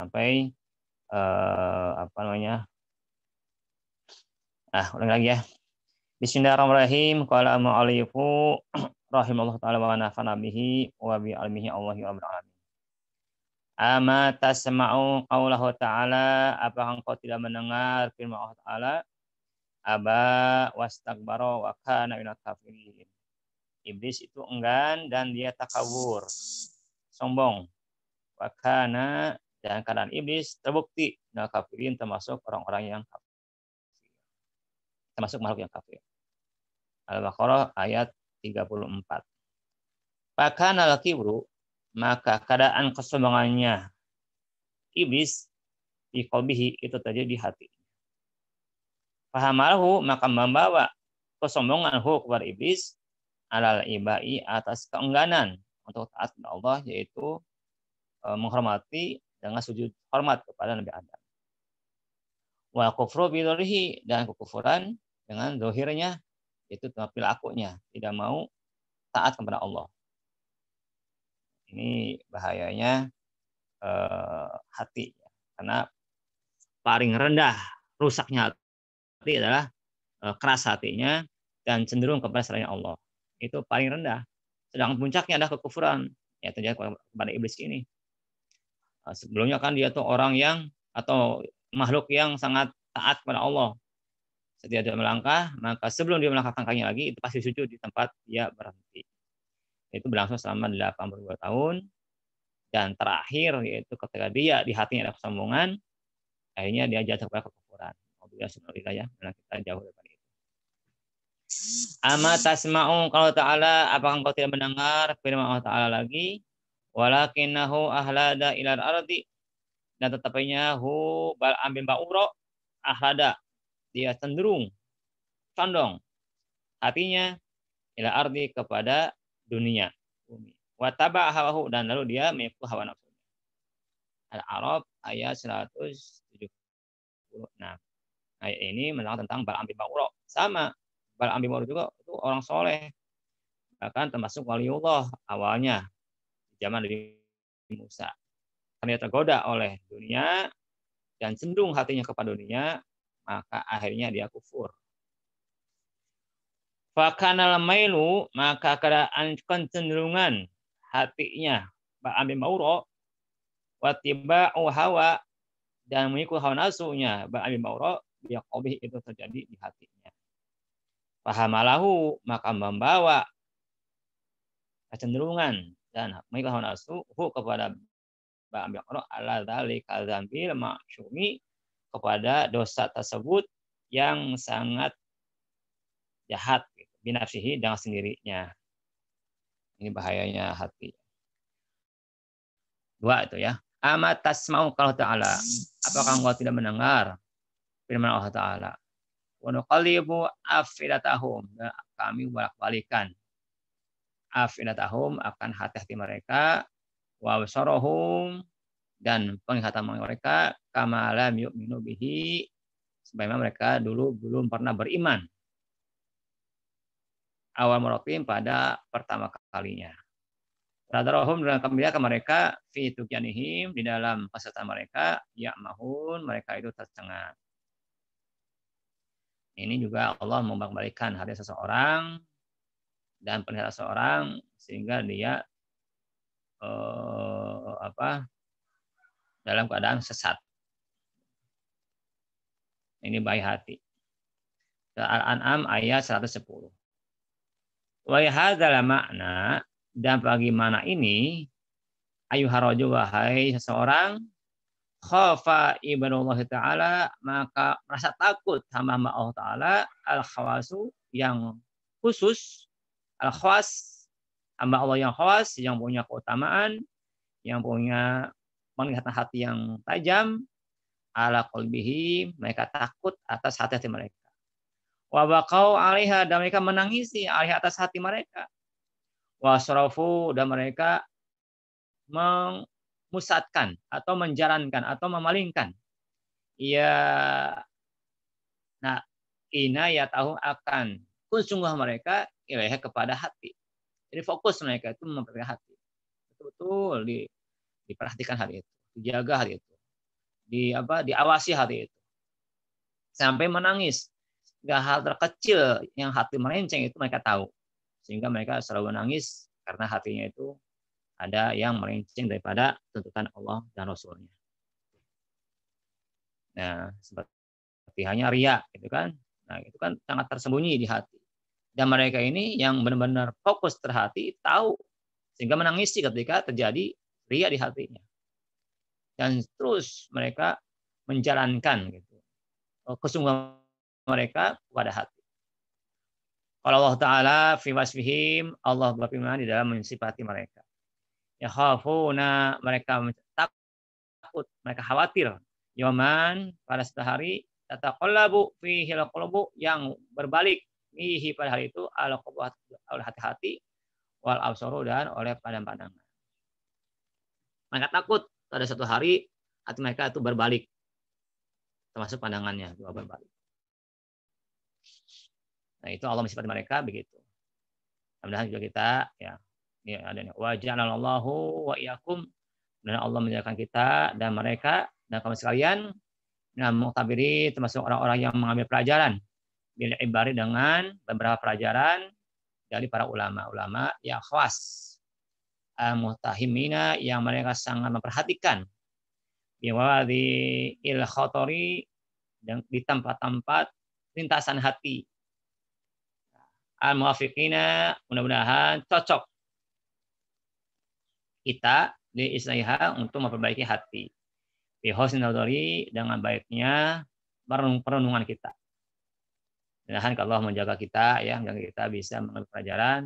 sampai apa namanya? Ulang lagi ya. Bismillahirrahmanirrahim. Qala mu'allifu rahimallahu taala wa nafa'ana bihi wa bi ilmihi Allah ya rabbal alamin. Ama tasma'u qaulahu ta'ala, apakah engkau tidak mendengar firman Allah Ta'ala? Aba wastakbara wa kana minal kafirin. Iblis itu enggan dan dia takabur, sombong. Wa kana, dan keadaan iblis terbukti minal kafirin, termasuk orang-orang yang kafir, termasuk makhluk yang kafir. Al-Baqarah ayat 34. Pakana al-kibru, maka keadaan kesombongannya iblis di qalbihi, itu terjadi di hati. Fahamalahu, maka membawa kesombongan kepada iblis alal ibai, atas keengganan untuk taat kepada Allah, yaitu menghormati dengan sujud hormat kepada Nabi Adam. Wa kufru bidharihi, dan kekufuran dengan zahirnya, yaitu perilakunya, tidak mau taat kepada Allah. Ini bahayanya hati, karena paling rendah rusaknya hati adalah keras hatinya dan cenderung kepada selain Allah. Itu paling rendah. Sedangkan puncaknya adalah kekufuran, ya terjadi kepada iblis ini. Sebelumnya kan dia tuh orang yang, atau makhluk yang sangat taat kepada Allah. Setiap dia melangkah, maka sebelum dia melangkahkan kakinya lagi, itu pasti sujud di tempat dia berhenti. Itu berlangsung selama 82 tahun. Dan terakhir, yaitu ketika dia di hatinya ada kesombongan, akhirnya dia jatuh kepada kekufuran. Alhamdulillah ya, karena kita jauh dari itu. Ama tasma'u kalau Ta'ala, apakah engkau tidak mendengar firman Allah Ta'ala lagi? Walakinahu ahlada ilal ardi, dan tetapinya hu bal'am bin ba'ura ahlada, dia cenderung, condong hatinya ilal ardi, kepada dunia, bumi. Wa taba hawahu, dan lalu dia mengikuti hawa nafsunya. Al-A'raf ayat 176. Ayat ini menerangkan tentang Bal'am bin Ba'ura. Sama, Bal'am bin Ba'ura juga itu orang soleh, bahkan termasuk waliullah awalnya di zaman Nabi Musa. Karena dia tergoda oleh dunia dan cenderung hatinya kepada dunia, maka akhirnya dia kufur. Fakanal mailu, maka keadaan kecenderungan hatinya Bal'am bin Ba'ura, watiba'u hawa, dan mengikuti hawa nafsunya Bal'am bin Ba'ura, dia qabih, itu terjadi di hatinya. Fahamalahu, maka membawa kecenderungan dan mengikuti hawa nafsu kepada Bal'am bin Ba'ura ala dzalika dzambil ma'syumi, kepada dosa tersebut yang sangat jahat, binafsihi, dengan sendirinya. Ini bahayanya hati. Dua itu ya. Amat tasma'u qaul Ta'ala, apakah engkau tidak mendengar firman Allah Ta'ala? Wa nuqallibu afidatahum, kami bolak-balikan afidatahum, akan hati-hati mereka, wa absarahum, dan penglihatan mereka, kama lam yu'minu bihi, sebagaimana mereka dulu belum pernah beriman, awal muratim, pada pertama kalinya. Radarahum, dan kami lihat ke mereka, fi tuqyanihim, di dalam kesesatan mereka, ya'mahun, mereka itu tercengang. Ini juga Allah membalik-balikan hati seseorang dan penglihatan seseorang, sehingga dia dalam keadaan sesat. Ini baik hati. Al-An'am ayat 110. Wa hadzal makna, dan bagaimana ini, ayuharaju, wahai seseorang, khafa ibadullah ta'ala, maka merasa takut hamba-hamba Allah Ta'ala, al-khawasu, yang khusus, al-khawas, hamba Allah yang khawas, yang punya keutamaan, yang punya penglihatan hati yang tajam, ala qalbihi, mereka takut atas hati-hati mereka. Wa baqau 'alaiha, dan mereka menangisi 'alaiha, atas hati mereka. Wa sarafu, dan mereka memusatkan atau menjalankan atau memalingkan. Ya, nah, inayatahu, akan sungguh mereka ilaiha, kepada hati. Jadi fokus mereka itu memperhatikan hati. Betul-betul diperhatikan hati itu, dijaga hati itu. diawasi hati itu sampai menangis. Gak hal terkecil yang hati melenceng itu mereka tahu, sehingga mereka selalu menangis karena hatinya itu ada yang melenceng daripada tuntutan Allah dan Rasulnya. Nah, seperti hanya riya, gitu kan? Nah, itu kan sangat tersembunyi di hati. Dan mereka ini yang benar-benar fokus terhati tahu, sehingga menangisi ketika terjadi riya di hatinya. Dan terus mereka menjalankan gitu kesungguhan mereka kepada hati. Kalau Allah Ta'ala fi wasfihim, Allah berfirman di dalam mensifati mereka. Ya khafuna, mereka takut, mereka khawatir. Yaman, pada satu hari, tataqallabu fihi al-qulubu, yang berbalik fihi pada hari itu al-qulubu, oleh hati-hati, wal absaru, dan oleh pandangan. Mereka takut pada satu hari hati mereka itu berbalik, termasuk pandangannya juga berbalik. Nah, itu Allah mensifati mereka begitu. Mudah-mudahan juga kita ya adanya wa ja'alallahu wa iyyakum, dan Allah menjadikan kita dan mereka dan kamu sekalian mu'tabiri, termasuk orang-orang yang mengambil pelajaran bil ibari, dengan beberapa pelajaran dari para ulama yang khas muhtahimina, yang mereka sangat memperhatikan biwadi il khotori, dan di tempat-tempat lintasan hati. Al-muwafiqina, mudah-mudahan cocok kita di islaiha untuk memperbaiki hati. Bi husnul nadhari, dengan baiknya perenungan kita. Mudah-mudahan Allah menjaga kita ya, menjaga kita bisa mengambil pelajaran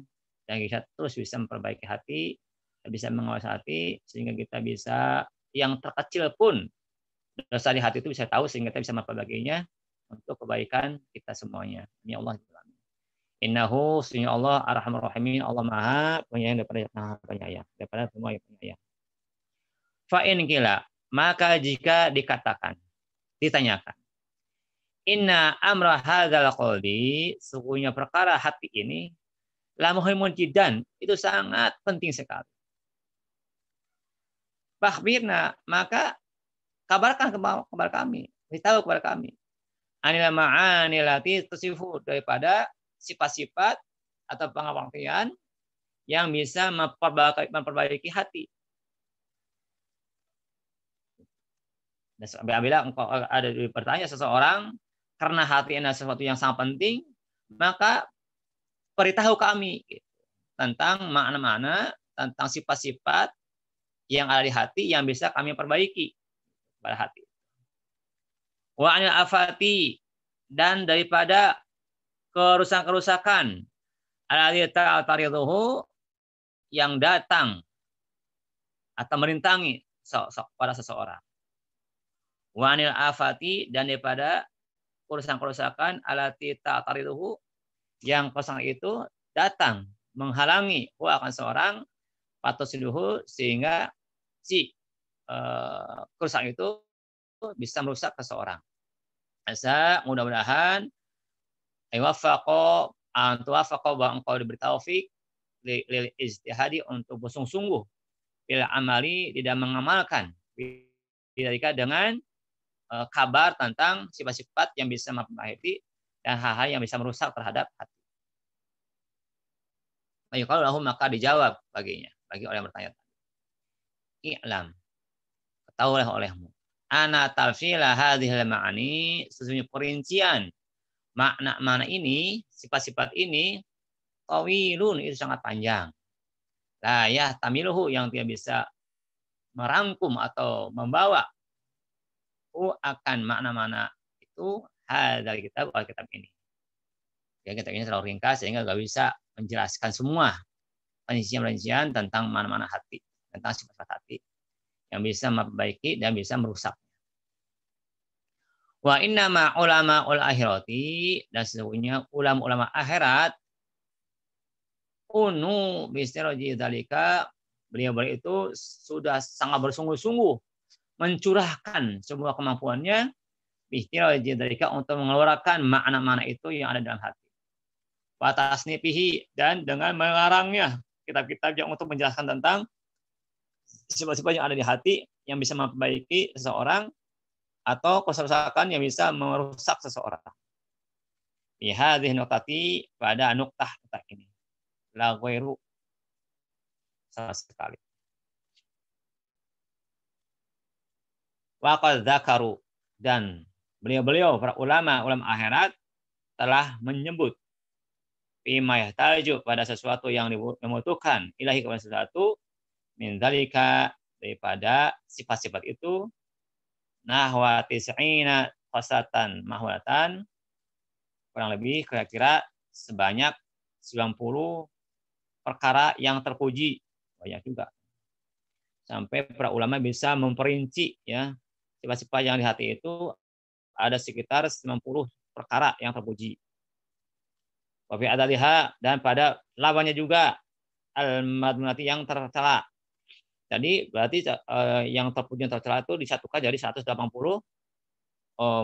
dan kita terus bisa memperbaiki hati, bisa mengawasi hati sehingga kita bisa yang terkecil pun dosa di hati itu bisa tahu sehingga kita bisa memperbaikinya untuk kebaikan kita semuanya. Ya Allah. Innahu sunya Allah arhamar rahimin, Allah Maha Penyayang daripada penyayang, daripada semua yang penyayang. Fa in qila, maka jika dikatakan, ditanyakan, inna amra hadzal qalbi, sesungguhnya perkara hati ini, la muhimun jiddan, itu sangat penting sekali. Fakhbirna, maka kabarkan kepada kami, beritahu kepada kami, anil ma'ani lati tusifu, daripada sifat-sifat atau pengertian yang bisa memperbaiki hati. Dan apabila engkau ada bertanya seseorang karena hati adalah sesuatu yang sangat penting, maka beritahu kami tentang makna-makna, tentang sifat-sifat yang ada di hati yang bisa kami perbaiki pada hati. Wa anil afati, dan daripada kerusakan-kerusakan yang datang atau merintangi pada seseorang. Wanil afati, dan daripada kerusakan-kerusakan alati ta'tariduhu, yang kerusakan itu datang menghalangi akan seorang patosiduhu, sehingga si kerusakan itu bisa merusak seseorang. Asa mudah-mudahan bahwa engkau diberi taufik lil ijtihadi, untuk bersungguh-sungguh bila amali, tidak mengamalkan dengan kabar tentang sifat-sifat yang bisa memperbaiki dan hal-hal yang bisa merusak terhadap hati. Kalau lahu, maka dijawab baginya, bagi orang yang bertanya. I'lam, ketahuilah olehmu, ana talfila hadhil ma'ani, sesungguhnya perincian makna ini, sifat-sifat ini, tawilun, itu sangat panjang. La yahtamiluhu, yang tidak bisa merangkum atau membawa akan makna-makna itu dari kitab ini. Ya, kitab ini terlalu ringkas sehingga nggak bisa menjelaskan semua perincian tentang makna-makna hati, tentang sifat hati yang bisa memperbaiki dan bisa merusak. Wa inna ma ulama ul akhirati, dan sesungguhnya ulama-ulama akhirat, unu bistiroji dalika, beliau itu sudah sangat bersungguh-sungguh mencurahkan semua kemampuannya bistiroji dalika, untuk mengeluarkan makna-makna itu yang ada dalam hati. Watasnifihi, dan dengan mengarangnya kitab-kitab yang untuk menjelaskan tentang sifat-sifat yang ada di hati yang bisa memperbaiki seseorang atau kerusakan yang bisa merusak seseorang. Fi hadhihi nuqtati, pada nuktah ini. La ghairu, sama sekali. Wa qad dzakaru, dan beliau-beliau para ulama akhirat telah menyebut bima yahtaju, pada sesuatu yang membutuhkan ilahi kepada sesuatu, min dzalika, daripada sifat-sifat itu, nahwa tis'ina khosatan mahwatan, kurang lebih kira-kira sebanyak 90 perkara yang terpuji. Banyak juga. Sampai para ulama bisa memperinci ya, sifat-sifat yang di hati itu ada sekitar 90 perkara yang terpuji. Wa fi adaliha, dan pada lawannya juga al-madmunati, yang tercela. Jadi berarti yang terpuji yang tercela itu disatukan jadi 180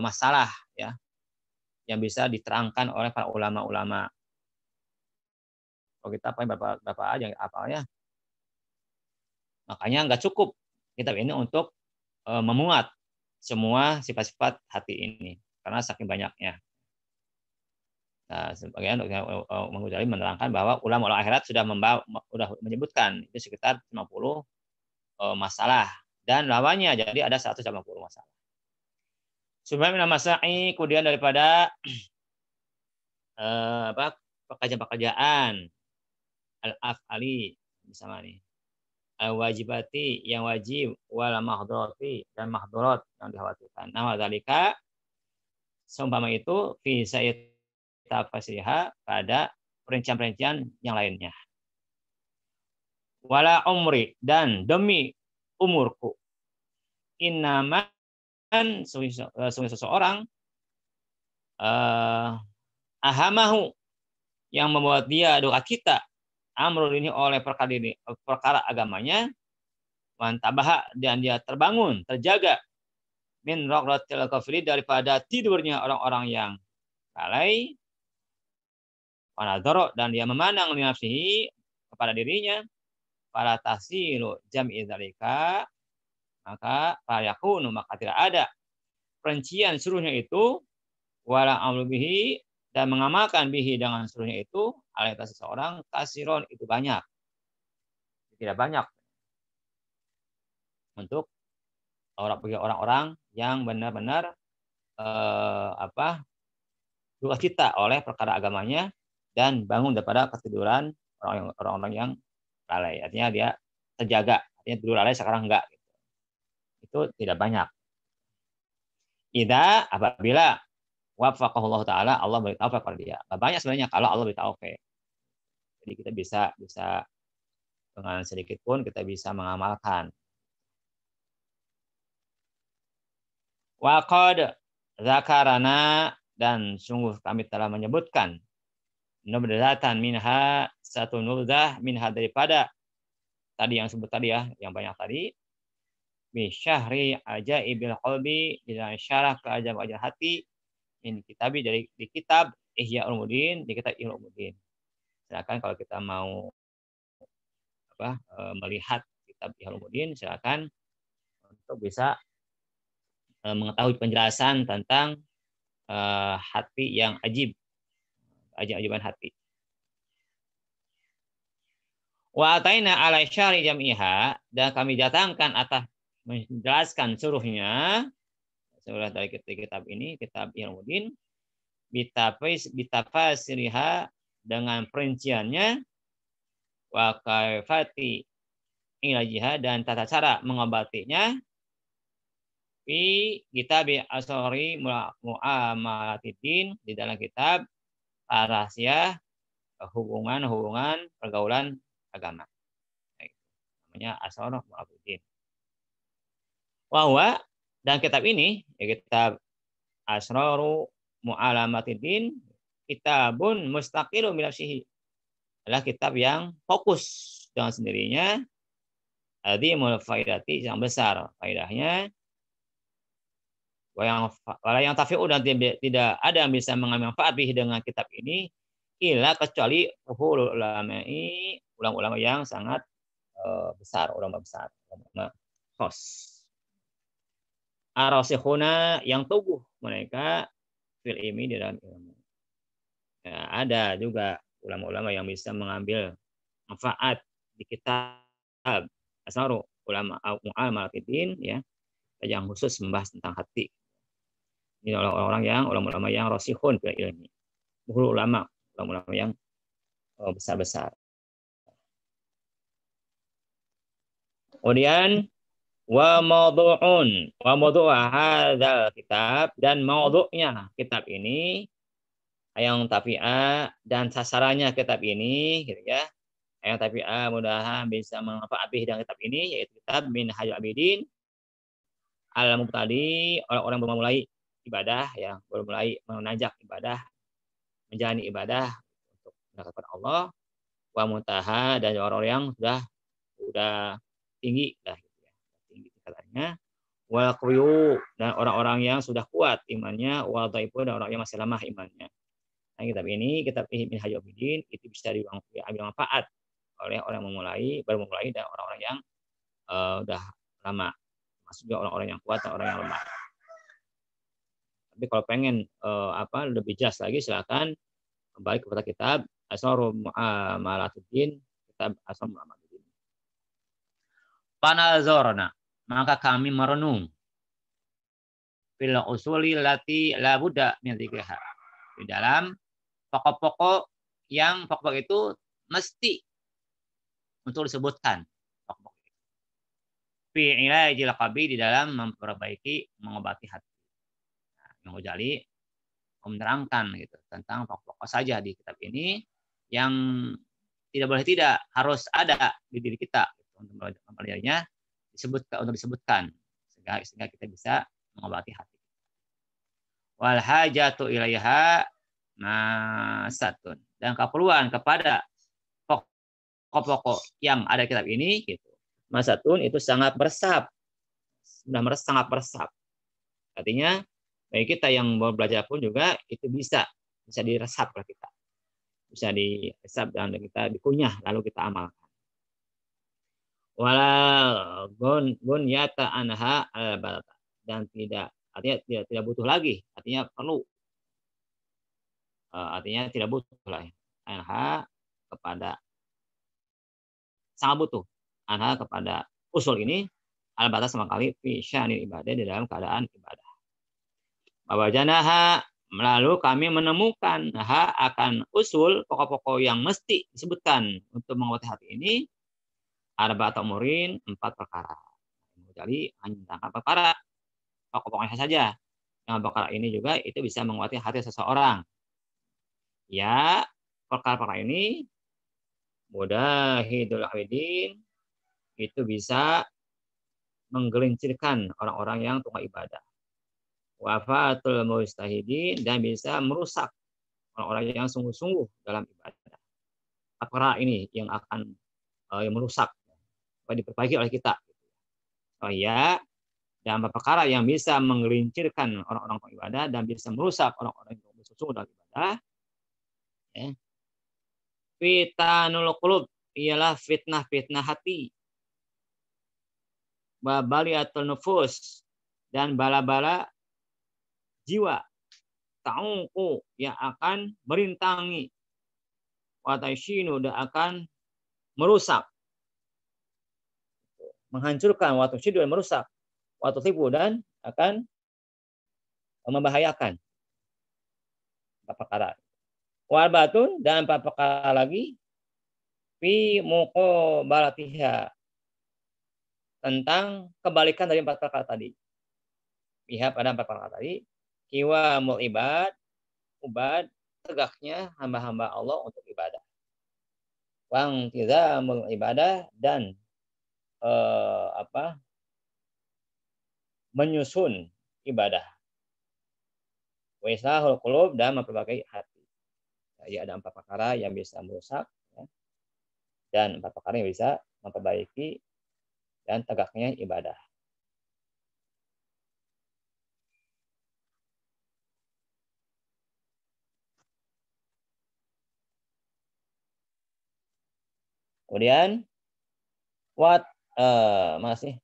masalah ya, yang bisa diterangkan oleh para ulama-ulama. Kalau kita apa berapa aja apalnya. Makanya nggak cukup kitab ini untuk memuat semua sifat-sifat hati ini karena saking banyaknya. Nah, sebagian Imam Ghazali menerangkan bahwa ulama akhirat sudah menyebutkan itu sekitar 50 masalah, dan lawannya jadi ada 180 masalah. Subhanallah masai, kemudian daripada pekerjaan-pekerjaan al-af'ali bersama nih. Al-wajibati, yang wajib, wal mahdhurati, dan mahdhurat yang dikhawatirkan. Nah, dzalika, seumpama itu fi sa'id tafsirha, pada perincian-perincian yang lainnya. Wala umri, dan demi umurku. Innaman, seseorang ahamahu, yang membuat dia doa kita amrul ini oleh perkara agamanya, mantabaha, dan dia terbangun, terjaga, min raqratil kafiri, daripada tidurnya orang-orang yang lalai, wanadzara, dan dia memandang li nafsihi, kepada dirinya, para tahsilu jam'i dzalika, maka fayakunu, maka tidak ada perincian seluruhnya itu, wala amru bihi, dan mengamalkan bihi, dengan seluruhnya itu, alaihi seseorang, kasiron, itu banyak, tidak banyak untuk orang-orang yang benar-benar duka cita oleh perkara agamanya dan bangun daripada ketiduran orang-orang yang lalai. Artinya dia terjaga, artinya dulu lalai sekarang enggak. Itu tidak banyak. Ida, apabila wafaqahullah ta'ala, Allah beri taufik kepada dia. Banyak sebenarnya kalau Allah beri taufik. Jadi kita bisa dengan sedikit pun kita bisa mengamalkan. Wa qad zakarana, dan sungguh kami telah menyebutkan, nubdatan minha, satu nubdah minha, daripada tadi yang sebut tadi ya, yang banyak tadi, bi syahri ajaibil qalbi, dengan syarah keajaiban hati, ini kitabi, dari di kitab Ihya Ulumuddin, di kitab Ihya Ulumuddin. Silakan kalau kita mau melihat kitab Ihya Ulumuddin, silakan untuk bisa mengetahui penjelasan tentang hati yang ajaib-ajaban hati. Wa ataina ala syari jam'iha, dan kami datangkan atas menjelaskan seluruhnya, seluruh dari kitab ini, kitab Ihya Ulumuddin, bitafasiriha, dengan perinciannya, wa kaifati ilajiha, dan tata cara mengobatinya, fi kitab Asori Mu'amalatiddin, di dalam kitab rahasia hubungan pergaulan agama. Namanya Asor Mu'amalatiddin. Wahwa, dan kitab ini, ya, kitab Asroru Mu'alamatiddin, kitabun mustaqilun binafsihi, adalah kitab yang fokus dengan sendirinya, adzimul faidati, yang besar faidahnya, yang tafi'u, dan tidak ada yang bisa mengambil manfaat dengan kitab ini, illa kecuali ulama-ulama yang sangat besar, ulama besar, ulama khos. Arasikhuna yang teguh mereka fil ilmi di dalam ilmu. Ya, ada juga ulama-ulama yang bisa mengambil manfaat di kitab Asmaru ulama Mu'amalatin ya yang khusus membahas tentang hati. Ini orang-orang yang ulama-ulama yang rasikhun fil ilmi. Bukan ulama yang besar-besar. Kemudian wa mawdu'u hadzal kitab dan maudhu'nya kitab ini yang tafi'a dan sasarannya kitab ini gitu ya. Yang tafi'a mudahan bisa manfaat dengan kitab ini yaitu kitab Minhajul Abidin al-mubtadi orang-orang baru mulai ibadah ya, baru mulai menajak ibadah, menjalani ibadah untuk mendekatkan Allah wa muntaha dan orang-orang yang sudah tinggi dah gitu ya. Tinggi tingkatannya wal qawiyu dan orang-orang yang sudah kuat imannya wal dhaifu dan orang yang masih lemah imannya. Nah, kitab ini kitab Minhajul Abidin itu bisa diambil manfaat oleh orang yang baru memulai dan orang-orang yang udah lama. Maksudnya orang-orang yang kuat dan orang yang lemah. Tapi kalau pengen lebih jelas lagi silakan kembali kepada kitab Asrarul Mu'amalatin, kitab Asrarul Mu'amalatin. Panazorna, maka kami merenung fil usuli lati la budda min dzikriha. Di dalam pokok-pokok yang pokok itu mesti untuk disebutkan. Fi ilajil qalbi di dalam memperbaiki mengobati hati. Nah, Imam Ghazali menerangkan gitu tentang pokok-pokok saja di kitab ini yang tidak boleh tidak harus ada di diri kita gitu, untuk mempelajarinya disebutkan sehingga kita bisa mengobati hati. Wal hajatu ilaiha masatun dan keperluan kepada pokok-pokok yang ada di kitab ini gitu. Masatun itu sangat meresap. Sangat meresap. Artinya bagi kita yang mau belajar pun juga itu bisa diresap oleh kita. Bisa diresap dan kita dikunyah lalu kita amalkan. Wala gunyata anha al-balata dan artinya tidak butuh lagi, artinya perlu. Artinya tidak butuh lah. Anha kepada sangat butuh. Anha kepada usul ini al-balata sama kali fi sya'nil ibadah di dalam keadaan ibadah. Wajanaha lalu kami menemukan akan usul pokok-pokok yang mesti disebutkan untuk menguasai hati ini arba'at umurin 4 perkara. Jadi hanya perkara pokok-pokoknya saja. Yang perkara ini juga itu bisa menguasai hati seseorang. Ya, perkara-perkara ini mudahidul abidin itu bisa menggelincirkan orang-orang yang tukang ibadah. Wafatul mustahidin dan bisa merusak orang-orang yang sungguh-sungguh dalam ibadah. Perkara ini yang akan yang merusak, diperbaiki oleh kita. Oh ya, dan perkara yang bisa menggelincirkan orang-orang ibadah dan bisa merusak orang-orang yang sungguh-sungguh dalam ibadah. Ya. Fitanul qulub ialah fitnah-fitnah hati. Babaliatul nufus dan bala-bala jiwa. Ta'uqu yang akan merintangi. Wataishinu dan akan merusak. Menghancurkan wataishinu dan merusak. Watutibu dan akan membahayakan. Empat perkara. Walbatun dan empat perkara lagi. Fi muqabalatiha tentang kebalikan dari empat perkara tadi. Pihak pada empat perkara tadi. Kiwa mulibad, ubad, tegaknya hamba-hamba Allah untuk ibadah. Wang tizamul ibadah dan menyusun ibadah. Waisahul qulub dan memperbaiki hati. Jadi ada empat perkara yang bisa merusak ya, dan empat perkara yang bisa memperbaiki dan tegaknya ibadah. Kemudian masih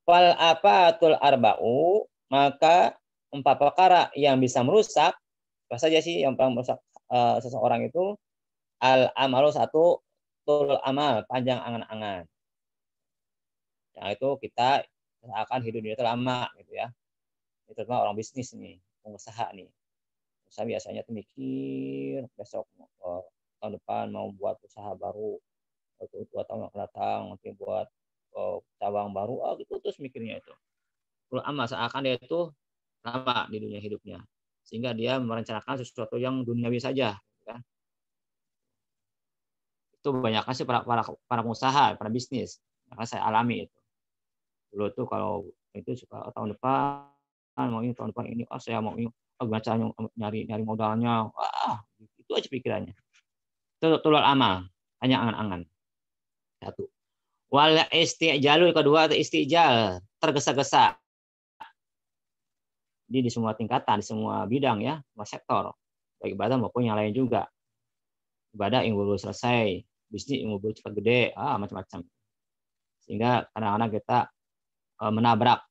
Fal afatul arba'u, maka 4 perkara yang bisa merusak, apa saja sih yang paling merusak seseorang itu? Al amalu, 1, tul amal, panjang angan-angan. Yang itu kita akan hidup dunia itu lama gitu ya. Itu terutama orang bisnis nih, pengusaha nih. Usaha biasanya tuh mikir besok tahun depan mau buat usaha baru, atau 2 tahun yang akan datang nanti buat cabang baru, gitu terus mikirnya itu. Tul amal, seakan dia itu lama di dunia hidupnya, sehingga dia merencanakan sesuatu yang duniawi saja ya. Itu banyak sih para pengusaha, para bisnis, maka saya alami itu. Dulu tuh kalau itu suka tahun depan mau ini, tahun depan ini, saya mau ini, baca nyari nyari modalnya, itu aja pikirannya. Itu tulul amal, hanya angan-angan. 1. Wal istijalu, kedua istijal, tergesa-gesa. Di semua tingkatan, di semua bidang ya, semua sektor, baik ibadah maupun yang lain juga. Ibadah yang baru selesai, bisnis yang baru cepat gede, macam-macam. Sehingga kadang-kadang kita menabrak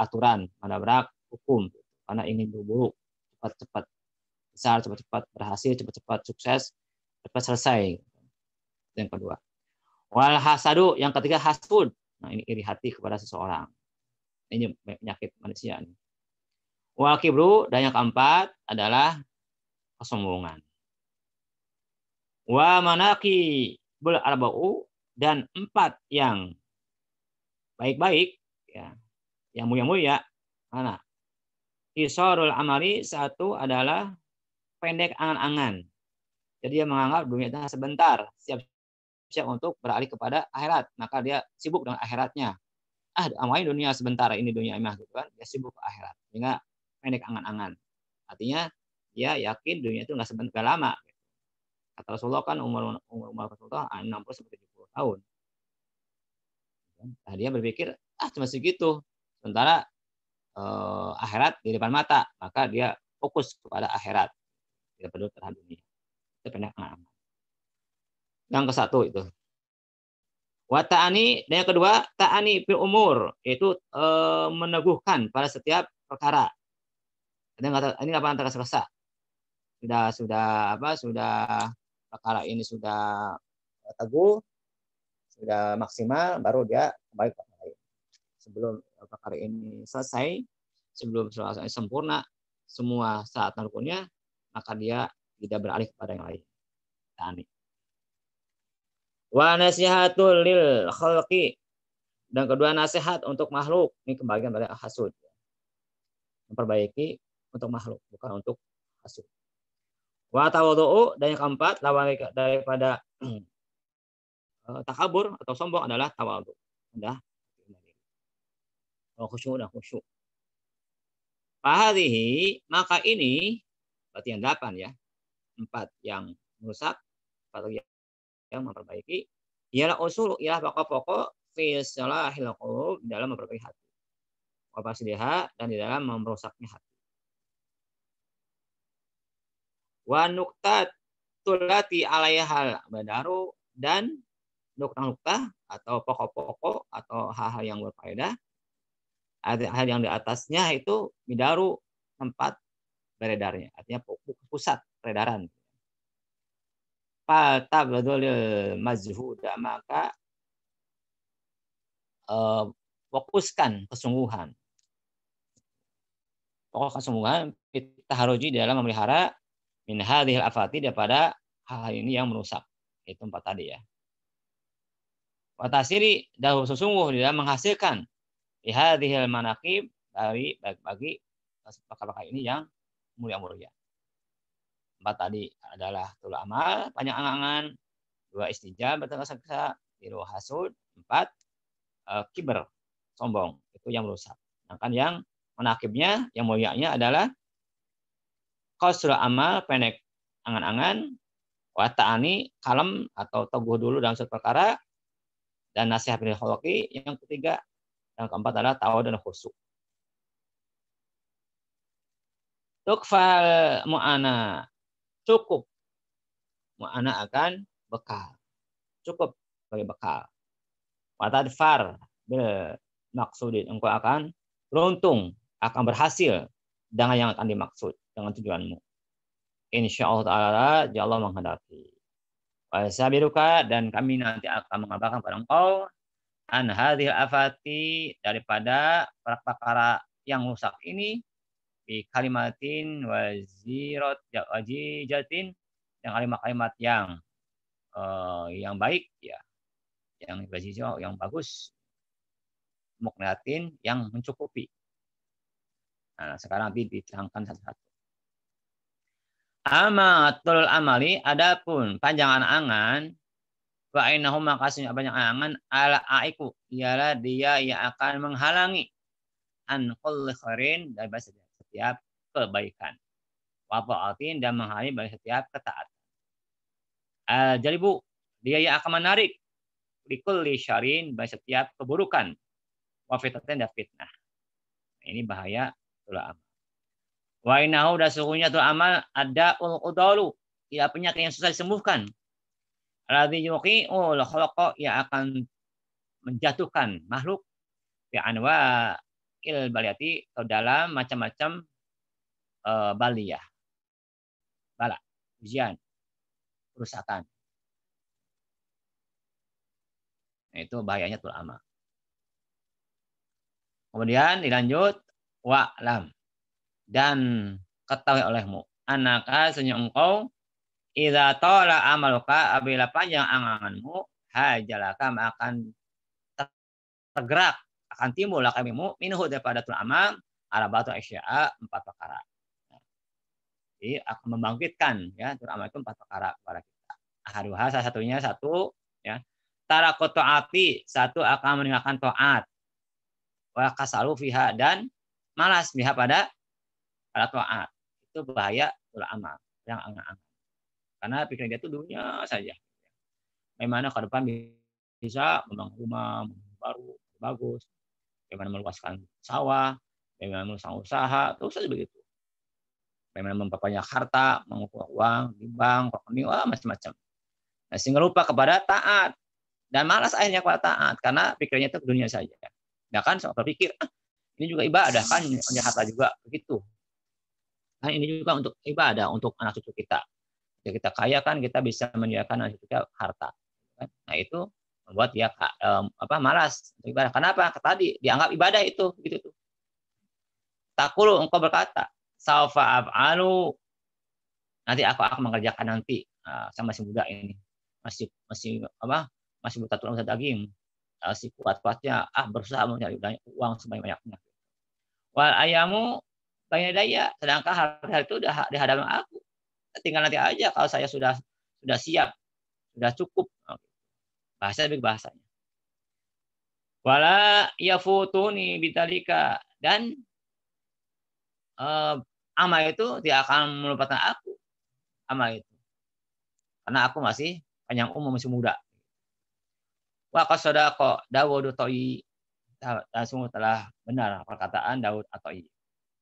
aturan, menabrak hukum, karena ingin buru-buru, cepat-cepat besar, cepat-cepat berhasil, cepat-cepat sukses, cepat selesai. Yang kedua. Wal hasadu, yang ketiga hasud. Nah, ini iri hati kepada seseorang. Ini penyakit manusia. Wal kibru, dan yang keempat adalah kesombongan. Wa manaki bul arba'u, dan 4 yang baik-baik ya, yang mulia-mulia. Mana? Qisarul amali, 1 adalah pendek angan-angan. Jadi dia menganggap dunia itu sebentar, siap untuk beralih kepada akhirat, maka dia sibuk dengan akhiratnya. Amain dunia sebentar, ini dunia emah gitu kan, dia sibuk ke akhirat, sehingga pendek angan-angan. Artinya dia yakin dunia itu nggak sebentar, lama. Kata Rasulullah kan umur Rasulullah 60 sampai 70 tahun. Nah, dia berpikir cuma segitu. Sementara akhirat di depan mata, maka dia fokus kepada akhirat, tidak peduli terhadap dunia. Itu pendek angan-angan. Yang ke-1 itu. Wa ta'ani, dan yang kedua ta'ani fil umur, itu meneguhkan pada setiap perkara. Ini apa antara selesai? Sudah perkara ini sudah teguh, sudah maksimal, baru dia kembali ke lain. Sebelum perkara ini selesai, sebelum selesai sempurna semua syarat dan rukunnya, maka dia tidak beralih kepada yang lain. Ta'ani. Wa nasihatul lil khalqi, dan kedua nasihat untuk makhluk. Ini kembalikan pada hasud. Memperbaiki untuk makhluk, bukan untuk hasud. Wa tawadhu'u, dan yang keempat lawan daripada takabur atau sombong adalah tawadhu. Khusyuk dan khusyuk. Fahadhihi, maka ini berarti yang 8 ya. 4 yang merusak, 4 yang memperbaiki. Ialah usul, ialah pokok-pokok fi salahil qulub, dalam memperbaiki hati. Wa fasliha, dan di dalam merusaknya hati. Wa nuqtatul lati alaihal badaru, dan nuktah-nuktah atau pokok-pokok atau hal-hal yang berfaedah, hal yang di atasnya itu midaru, tempat beredarnya, artinya pusat peredaran. Fatabdulil mazhuda, maka fokuskan kesungguhan. Pokok kesungguhan kita haruji dalam memelihara min hadhil afati, daripada hal ini yang merusak. Itu 4 tadi ya. Watasiri, dahulu sesungguh di dalam menghasilkan hadhil manaqib, dari bagi perkara ini yang mulia-mulia. 4 tadi adalah tul amal, panjang angan-angan, 2 istijab, bertergesa-gesa, 3 hasud, 4 kiber, sombong, itu yang merusak. Sedangkan yang menakibnya, yang mulianya adalah qasrul amal, pendek angan-angan, wa ta'ani, kalem atau teguh dulu dalam suatu perkara, dan nasihat bil khuluqi, yang ketiga, yang keempat adalah tawadhu dan khusyuk. Tukfal mu'ana, cukup mu'ana akan bekal, cukup sebagai bekal. Wa tadfar bil maksudin. Engkau akan beruntung, akan berhasil dengan yang akan dimaksud, dengan tujuanmu. Insya Allah Ta'ala, Allah menghendaki. Wasabiruka, dan kami nanti akan mengabarkan pada engkau an hadhil afati, daripada perkara yang rusak ini, di kalimatin wajijatin, yang kalimat-kalimat yang baik ya, yang wajijo, yang bagus, muknatin, yang mencukupi. Nah, sekarang diterangkan satu-satu. Amatul amali, adapun panjang angan, wa innahum makasih banyak angan ala aiku, ialah dia yang akan menghalangi an kulli khairin, dari setiap kebaikan, wa ta'atin, dan menghalangi dari setiap ketaatan. Jadi Bu, dia yang akan menarik di kulli syarin, dari setiap keburukan, wa fitnatin, dan fitnah. Ini bahaya tulah amal. Wa innahu, dan sesungguhnya tulah amal ada udalu, ya penyakit yang susah disembuhkan. Alladzi yuqi'ul khalaqa, yang akan menjatuhkan makhluk bi anwa'il baliyati, atau dalam macam-macam baliyah, bala, ujian, kerusakan. Nah, itu bahayanya tulah amal. Kemudian dilanjut, wa'lam, dan ketahui olehmu, anaka sesungguhnya engkau, idza tala amaluka, apabila panjang anganmu, hajalaka, akan tergerak, akan timbul kamimu minhu, daripada tul amal, arabatu asya'a, 4 perkara. Jadi akan membangkitkan ya tul amal itu 4 perkara kepada kita. Ahaduha, salah satunya satu ya, tarakut taati, satu akan meninggalkan taat, wa kasalu fiha, dan malas biha pada taat. Itu bahaya tul amal yang angan-angan. Karena pikiran dia itu dunia saja. Bagaimana ke depan bisa membangun rumah baru bagus, bagaimana meluaskan sawah, bagaimana meluaskan usaha, terus saja begitu. Bagaimana memperbanyak harta, mengumpulkan uang di bank, rekening, macam-macam. Nah, sehingga lupa kepada taat dan malas akhirnya kepada taat karena pikirnya itu dunia saja. Nah kan saya berpikir, ini juga ibadah kan, punya harta juga begitu. Nah, ini juga untuk ibadah untuk anak cucu kita. Jika kita kaya kan kita bisa menyediakan anak cucu kita harta. Nah itu membuat dia malas ibadah. Kenapa? Tadi dianggap ibadah itu, gitu tuh. Takulu, engkau berkata, saufa af'alu, nanti aku akan mengerjakan nanti. Saya masih muda ini, masih buta tulang buta daging, masih kuat-kuatnya, berusaha mencari uang sebanyak-banyaknya. Wal ayamu banyak daya, sedangkan hal itu udah di hadapan aku. Tinggal nanti aja kalau saya sudah siap, sudah cukup. Bahasa lebih bahasanya. Wala yafutuni bitalika, dan amal itu tidak akan melupakan aku, amal itu. Karena aku masih panjang umur, masih muda. Wa qasadaqa Dawud At-Ta'i, dan sungguh telah benar perkataan Daud At-Ta'i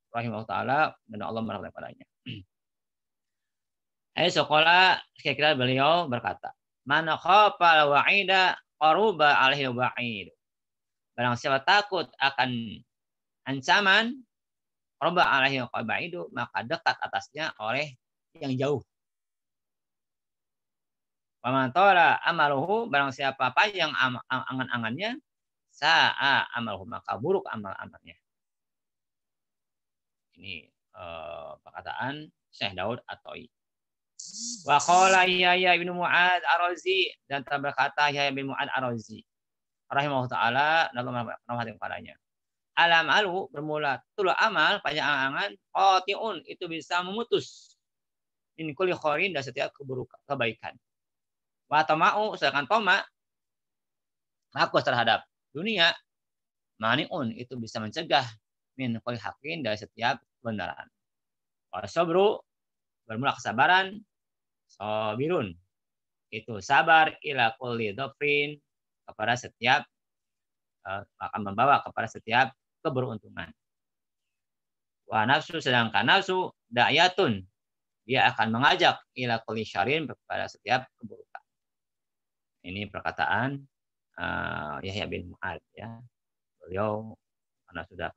rahimahullah taala, dan Allah merahmati padanya. Sekolah kira-kira beliau berkata, man khafal wa'ida qaruba alaihi wa'id. Barang siapa takut akan ancaman, qaruba alaihi wa'idu, maka dekat atasnya oleh yang jauh. Wa tola amaluhu, barang siapa panjang angan-angannya, sa'a amaluhu, maka buruk amal-amalnya. Ini perkataan Syekh Daud At-Ta'i. Wa qala Yahya bin Mu'adz Ar-Razi, dan berkata Yahya bin Mu'adz Ar-Razi rahimahullah taala, Allah merahmati kepadanya. Alam alu, bermula tul amal, panjang angan, qati'un, itu bisa memutus min kulli khairin, dan setiap keburukan, kebaikan. Wa tama'u, sedangkan toma, takut terhadap dunia, mani'un, itu bisa mencegah min kulli haqqin, dari setiap kebenaran. Wa sabru, bermula kesabaran, sabirun, itu sabar, ila kulli dhafrin, kepada setiap akan membawa kepada setiap keberuntungan. Wa nafsu, sedangkan nafsu da'yatun, dia akan mengajak ila kulli syarrin, kepada setiap keburukan. Ini perkataan Yahya bin Mu'adz ya. beliau karena sudah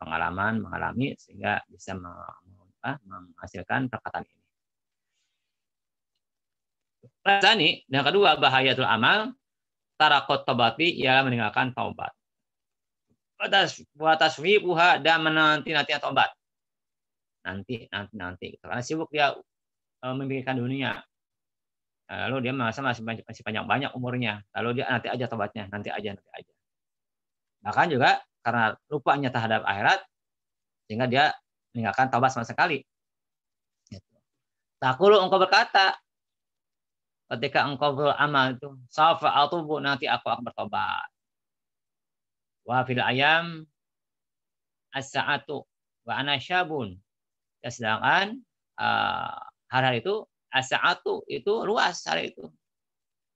mengalami sehingga bisa menghasilkan perkataan ini. Tsani, yang kedua bahayatul amal tarakot tobati ialah meninggalkan taubat. Wataswibuha dan menanti-nanti taubat. Nanti. Karena sibuk dia memikirkan dunia. Lalu dia merasa masih banyak umurnya. Lalu dia nanti aja taubatnya, nanti aja. Bahkan juga karena lupanya terhadap akhirat, sehingga dia meninggalkan taubat sama sekali. Takulu engkau berkata, ketika engkau beramal itu, safa atubu, nanti aku akan bertobat. Wa fil ayam as-sa'atu wa ana syabun. Ya, sedangkan hari itu as-sa'atu itu luas hari itu.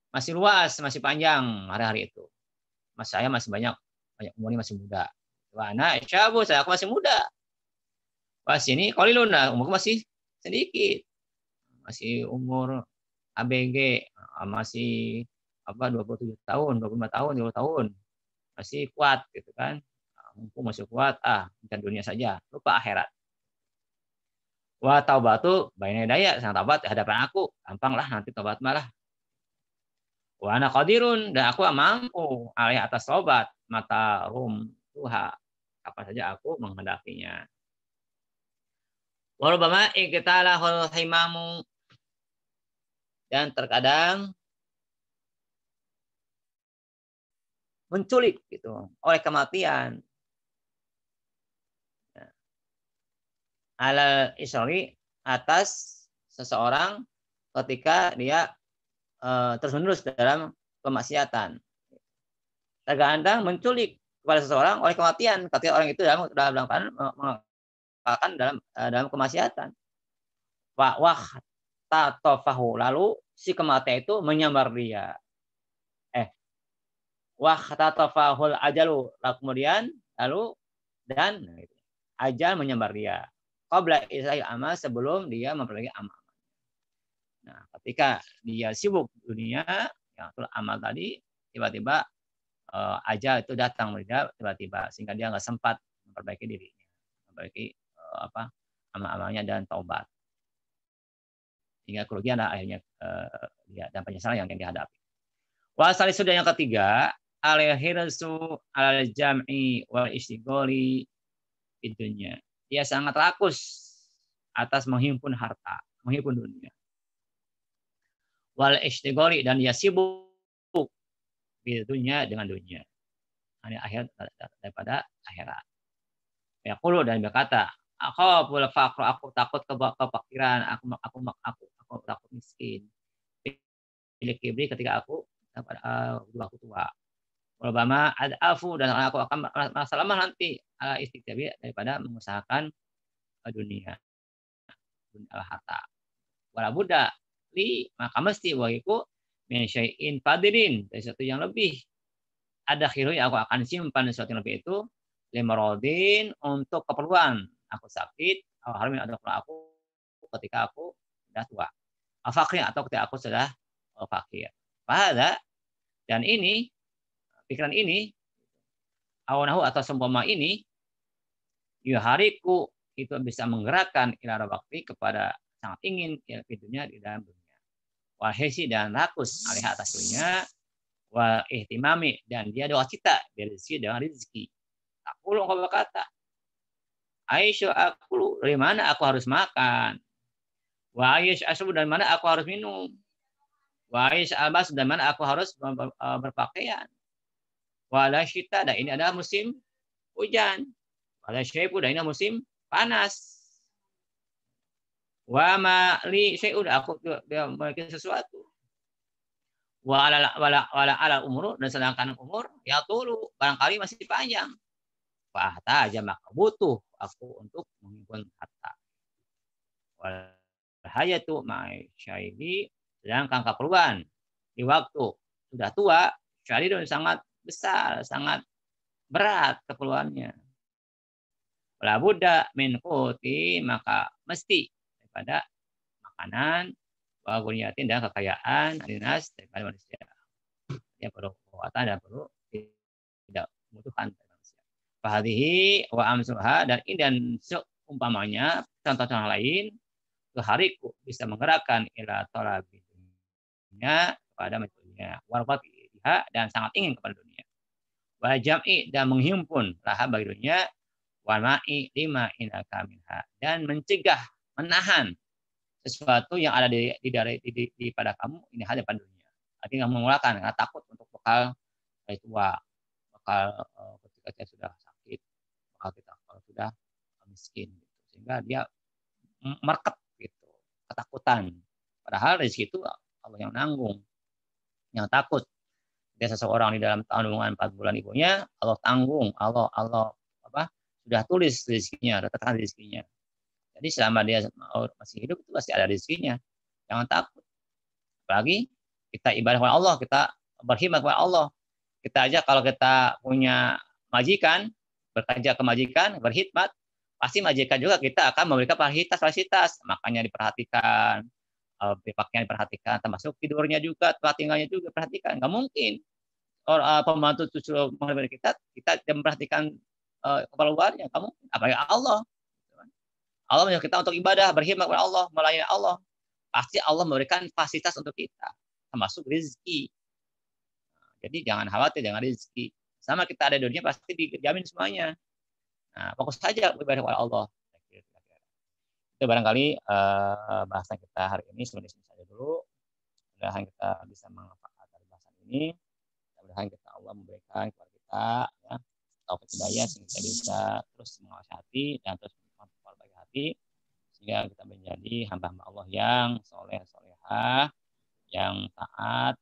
Masih luas, masih panjang hari-hari itu. Saya masih banyak umurnya masih muda. Wa ana syabun, aku masih muda. Pas ini qalilun, umurku masih sedikit. Masih umur ABG, masih 27 tahun, 25 tahun, 30 tahun. Masih kuat gitu kan. Mumpung masih kuat, bukan dunia saja, lupa akhirat. Wa taubatu baina daya, sang taubat di hadapan aku, gampanglah nanti taubat malah. Wa ana qadirun, dan aku mampu alih atas taubat, mata rum tuha, kapan saja aku menghendakinya. Warubama iqtalahul himamu, dan terkadang menculik gitu oleh kematian. Alal isri, atas seseorang ketika dia terus-menerus dalam kemaksiatan. Terkadang menculik kepada seseorang oleh kematian ketika orang itu dalam dalam kemaksiatan. Wah tatofahu, lalu si kematian itu menyambar dia. Wah tatofahul ajalu, kemudian dan ajal menyambar dia. Qabla isra'il amal, sebelum dia memperoleh amal. Nah, ketika dia sibuk dunia, yang amal tadi, tiba-tiba ajal itu datang dia tiba-tiba, sehingga dia nggak sempat memperbaiki dirinya, memperbaiki amal-amalnya dan taubat. Sehingga kerugian akhirnya dia dan penyesalan yang dihadapi. Wasali sudah yang ketiga, al-hirsu al-jam'i wal istigholi di dunia. Dia sangat rakus atas menghimpun harta, menghimpun dunia. Wal istigholi, dan dia sibuk di dunia dengan dunia. Ini akhir daripada akhirat. Yaqulu, dan berkata, aku takut kefakiran, aku takut miskin. Pilih kibri ketika aku tua. Walaupun adafu, dan aku akan merasa lemah nanti istiqabi daripada mengusahakan dunia harta. Wala buddha li, maka mesti bagiku min syai'in fadilin, dari sesuatu yang lebih. Ada khiru, aku akan simpan sesuatu yang lebih itu limarodin, untuk keperluan aku sakit, harmin, ada aku ketika aku sudah tua. Fakir, atau ketika aku sudah fakir. Pada, dan ini pikiran ini, awanahu, atau seumpama ini, yuhariku, itu bisa menggerakkan ilara waktu kepada sangat ingin hidupnya di dalam dunia. Wahesi, dan rakus alih atas dunia. Wa ihtimami, dan dia doa cita rezeki dengan rezeki. Aku lo berkata, Aisyah, aku dari mana aku harus makan? Wa Aisyah asbu, dari mana aku harus minum? Wa Aisyah albas, dari mana aku harus berpakaian? Wala syita, dan ini adalah musim hujan. Wala syaibu, dan ini musim panas. Wa ma li syai'un, aku memiliki sesuatu. Wala ala umur, dan sedangkan umur ya tulu, barangkali masih panjang. Fahta aja, maka butuh aku untuk menghimpun harta. Wal hayatu ma'i syaidi, sedangkan keperluan di waktu sudah tua, syaidun sangat besar, sangat berat keperluannya. Wala buddha min quti, maka mesti daripada makanan, wa ghuniyatin, dan kekayaan dinas daripada manusia. Dia perlu kekuatan dan perlu tidak membutuhkan manusia. Fahadihi wa amsuha, dan ini dan seumpamanya contoh-contoh lain, hariku bisa menggerakkan ila talabi dunia, kepada dunia, warfatiha, dan sangat ingin kepada dunia, wa jam'i, dan menghimpun laha bagi dunia, wa ma'i lima inaka minha, dan mencegah, menahan sesuatu yang ada di pada kamu ini hal depan dunia. Artinya mengeluarkan karena takut untuk bekal tua, bakal ketika dia sudah sakit, bakal kita kalau sudah miskin gitu. Sehingga dia mereket gitu, ketakutan. Padahal rezeki itu Allah yang nanggung, yang takut. Dia seseorang di dalam kandungan 4 bulan ibunya, Allah tanggung, Allah apa? Sudah tulis rezekinya, sudah tekan rezekinya. Jadi selama dia masih hidup itu pasti ada rezekinya. Jangan takut. Apalagi kita ibadah kepada Allah, kita berkhidmat kepada Allah. Kita aja kalau kita punya majikan, bekerja ke majikan, berkhidmat, pasti majikan juga kita akan memberikan fasilitas. Makanya diperhatikan, pakaian diperhatikan, termasuk tidurnya juga, tempat tinggalnya juga perhatikan. Nggak mungkin pembantu suruh memberi kita memperhatikan kepala luarnya. Kamu apalagi Allah. Allah menyuruh kita untuk ibadah, berkhidmat kepada Allah, melayani Allah. Pasti Allah memberikan fasilitas untuk kita, termasuk rezeki. Jadi jangan khawatir dengan rezeki. Sama kita ada di dunia pasti dijamin semuanya. Nah, fokus saja beribadah kepada Allah. Itu barangkali bahasan kita hari ini sebenarnya saja dulu. Mudah-mudahan kita bisa manfaatkan dari bahasan ini. Mudah-mudahan kita Allah memberikan kepada kita ya, taufik hidayah sehingga kita bisa terus mengawasi hati dan terus memperbaiki hati sehingga kita menjadi hamba-hamba Allah yang soleh solehah, yang taat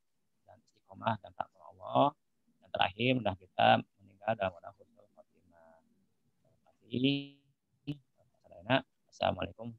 dan istiqomah dan taat Allah. Dan terakhir mudah kita meninggal dalam keadaan husnul khotimah. Terima kasih. Assalamualaikum